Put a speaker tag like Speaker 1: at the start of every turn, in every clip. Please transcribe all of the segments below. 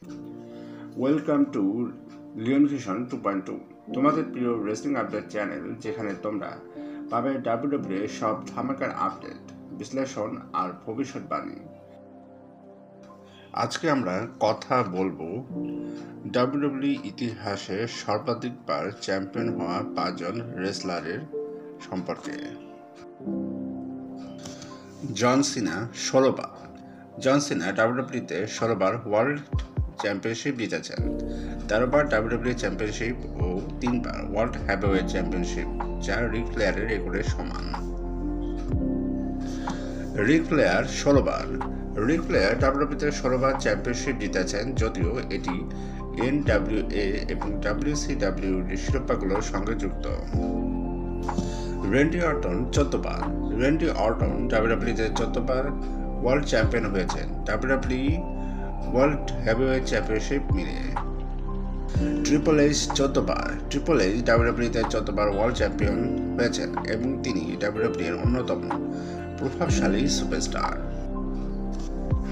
Speaker 1: Welcome to Leone vision 2.2, তোমাদের প্রিয় wrestling update channel, যেখানে তোমরা পাবে ডাব্লিউডাব্লিউ সব ধামাকার আপডেট, বিশ্লেষণ আর ভবিষ্যৎবাণী। আজকে আমরা কথা বলবো ডাব্লিউডাব্লিউ ইতিহাসে সর্বাধিকবার চ্যাম্পিয়ন হওয়া 5 জন রেসলারের সম্পর্কে। জন সিনা 16 বার। জন সিনা ডাব্লিউডাব্লিউতে 16 বার ওয়ার্ল্ড চ্যাম্পিয়নশিপ জিতেছেন, 13 বার ডাব্লিউডাব্লিউ চ্যাম্পিয়নশিপ ও 3 বার ওয়ার্ল্ড হেভিওয়েট চ্যাম্পিয়নশিপ, যা রিক ফ্লেয়ারের রেকর্ডের সমান। রিক ফ্লেয়ার 16 বার। রিক ফ্লেয়ার ডাব্লিউডাব্লিউতে 16 বার চ্যাম্পিয়নশিপ জিতেছেন, যদিও এটি এনডাব্লিউএ এবং ডাব্লিউসিডাব্লিউ শিরোপাগুলোর সঙ্গে যুক্ত। রেন্ডি অর্টন 14 বার। রেন্ডি অর্টন ডাব্লিউডাব্লিউতে 14 বার ওয়ার্ল্ড চ্যাম্পিয়ন হয়েছেন, ডাব্লিউডাব্লিউ ওয়ার্ল্ড হেভিওয়েট চ্যাম্পিয়নশিপ মিলিয়ে। ট্রিপল এইচ 14 বার। ট্রিপল এইচ ডাব্লিউডাব্লিউতে 14 বার ওয়ার্ল্ড চ্যাম্পিয়ন হয়েছেন এবং তিনি ডাব্লিউডাব্লিউ এর অন্যতম প্রভাবশালী সুপারস্টার।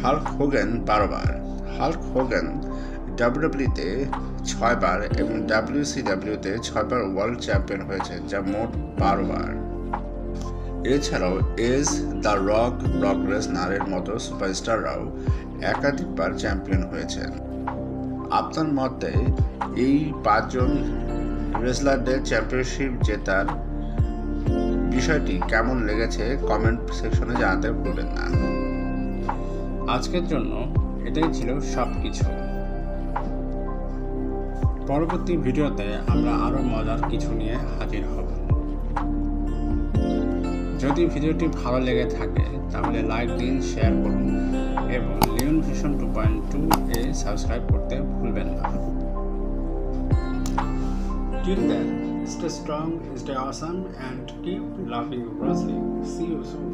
Speaker 1: হাল্ক হোগান 12 বার। হাল্ক হোগান ডাব্লিউডাব্লিউতে 6 বার এবং ডাব্লিউসিডাব্লিউতে 6 বার ওয়ার্ল্ড চ্যাম্পিয়ন হয়েছেন, যা মোট 12 বার। এছাড়াও এজ, দ্য রক, ব্রক লেসনারের মতো সুপারস্টাররাও একাধিকবার চ্যাম্পিয়ন হয়েছেন। আপনার মতে এই 5 জন রেসলারদের চ্যাম্পিয়নশিপ জেতার বিষয়টি কেমন লেগেছে কমেন্ট সেকশনে জানাতে ভুলবেন না।
Speaker 2: আজকের জন্য এটাই ছিল সব কিছু। পরবর্তী ভিডিওতে আমরা আরও মজার কিছু নিয়ে হাজির হব। যদি ভিডিওটি ভালো লেগে থাকে তাহলে লাইক দিন, শেয়ার করুন এবং লিওন ভিশন 2.2 এ সাবস্ক্রাইব করতে ভুলবেন না। Till then, stay strong, stay awesome and keep loving wrestling. See you soon.